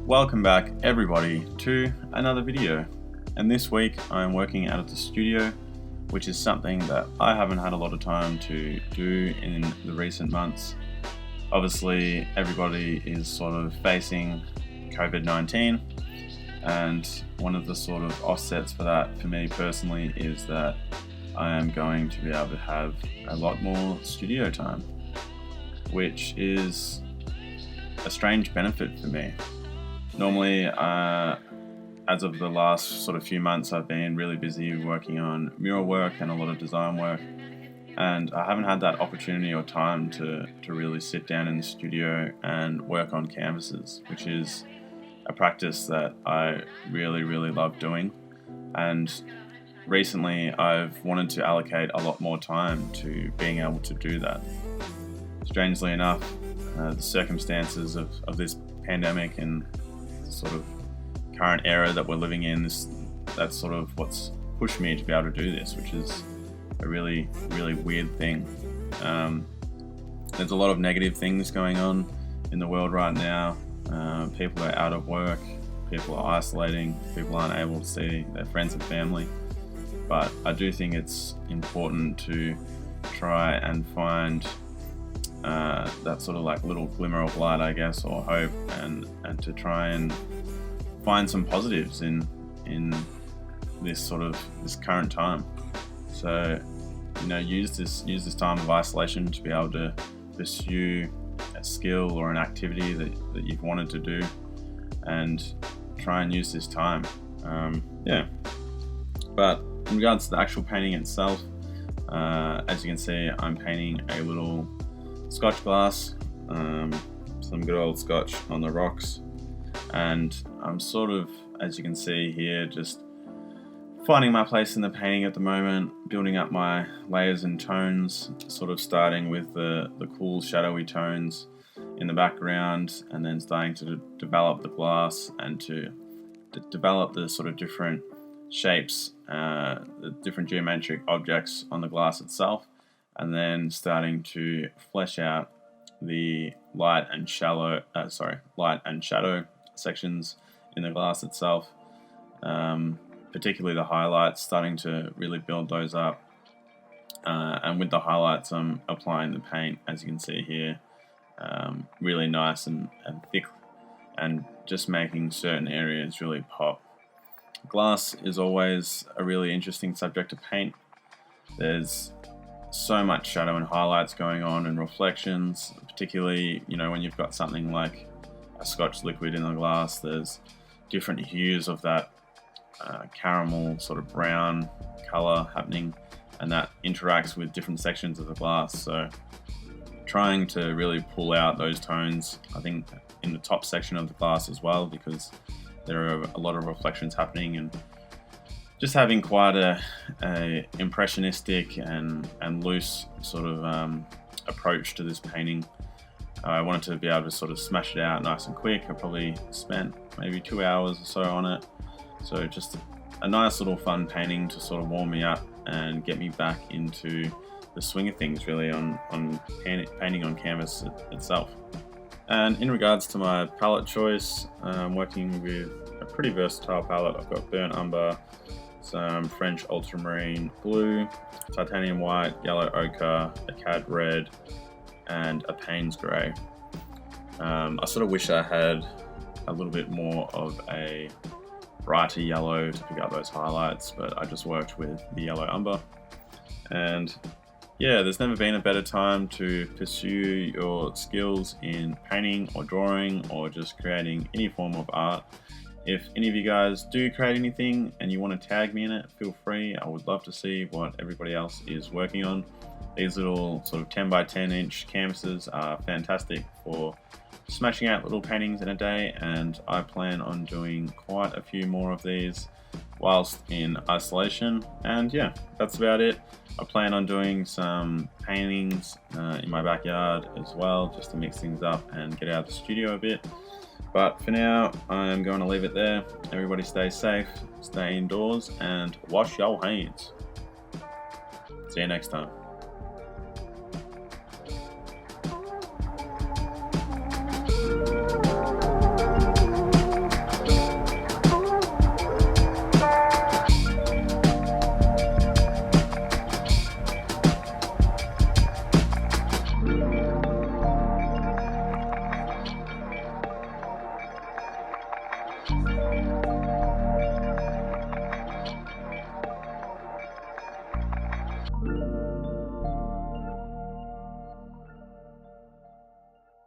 Welcome back everybody to another video, and this week I'm working out of the studio, which is something that I haven't had a lot of time to do in the recent months. Obviously everybody is sort of facing COVID-19, and one of the sort of offsets for that for me personally is that I am going to be able to have a lot more studio time, which is a strange benefit for me. Normally, as of the last sort of few months, I've been really busy working on mural work and a lot of design work, and I haven't had that opportunity or time to really sit down in the studio and work on canvases, which is a practice that I really love doing. And recently I've wanted to allocate a lot more time to being able to do that. Strangely enough, the circumstances of this pandemic and sort of current era that we're living in, that's sort of what's pushed me to be able to do this, which is a really weird thing. There's a lot of negative things going on in the world right now. People are out of work, people are isolating, people aren't able to see their friends and family. But I do think it's important to try and find that sort of like little glimmer of light, I guess, or hope, and to try and find some positives in this current time. So, use this time of isolation to be able to pursue a skill or an activity that you've wanted to do, and try and use this time. But in regards to the actual painting itself, as you can see, I'm painting a little Scotch glass, some good old Scotch on the rocks, and I'm sort of, as you can see here, just finding my place in the painting at the moment, building up my layers and tones, sort of starting with the cool shadowy tones in the background, and then starting to develop the glass and to develop the sort of different shapes, the different geometric objects on the glass itself, and then starting to flesh out the light and shadow sections in the glass itself, particularly the highlights, starting to really build those up, and with the highlights I'm applying the paint, as you can see here, really nice and thick, and just making certain areas really pop. Glass is always a really interesting subject to paint. There's so much shadow and highlights going on and reflections, particularly when you've got something like a Scotch liquid in the glass. There's different hues of that caramel sort of brown color happening, and that interacts with different sections of the glass. So trying to really pull out those tones, I think, in the top section of the glass as well, because there are a lot of reflections happening, and just having quite a impressionistic and loose sort of approach to this painting. I wanted to be able to sort of smash it out nice and quick. I probably spent maybe 2 hours or so on it. So just a nice little fun painting to sort of warm me up and get me back into the swing of things, really, on painting on canvas itself. And in regards to my palette choice, I'm working with a pretty versatile palette. I've got burnt umber, some French ultramarine blue, titanium white, yellow ochre, a cad red, and a Payne's grey. I sort of wish I had a little bit more of a brighter yellow to pick up those highlights, but I just worked with the yellow umber. And yeah, there's never been a better time to pursue your skills in painting or drawing or just creating any form of art. If any of you guys do create anything and you want to tag me in it, feel free. I would love to see what everybody else is working on. These little sort of 10 by 10 inch canvases are fantastic for smashing out little paintings in a day, and I plan on doing quite a few more of these whilst in isolation. And yeah, that's about it. I plan on doing some paintings in my backyard as well, just to mix things up and get out of the studio a bit. But for now, I'm going to leave it there. Everybody stay safe, stay indoors, and wash your hands. See you next time.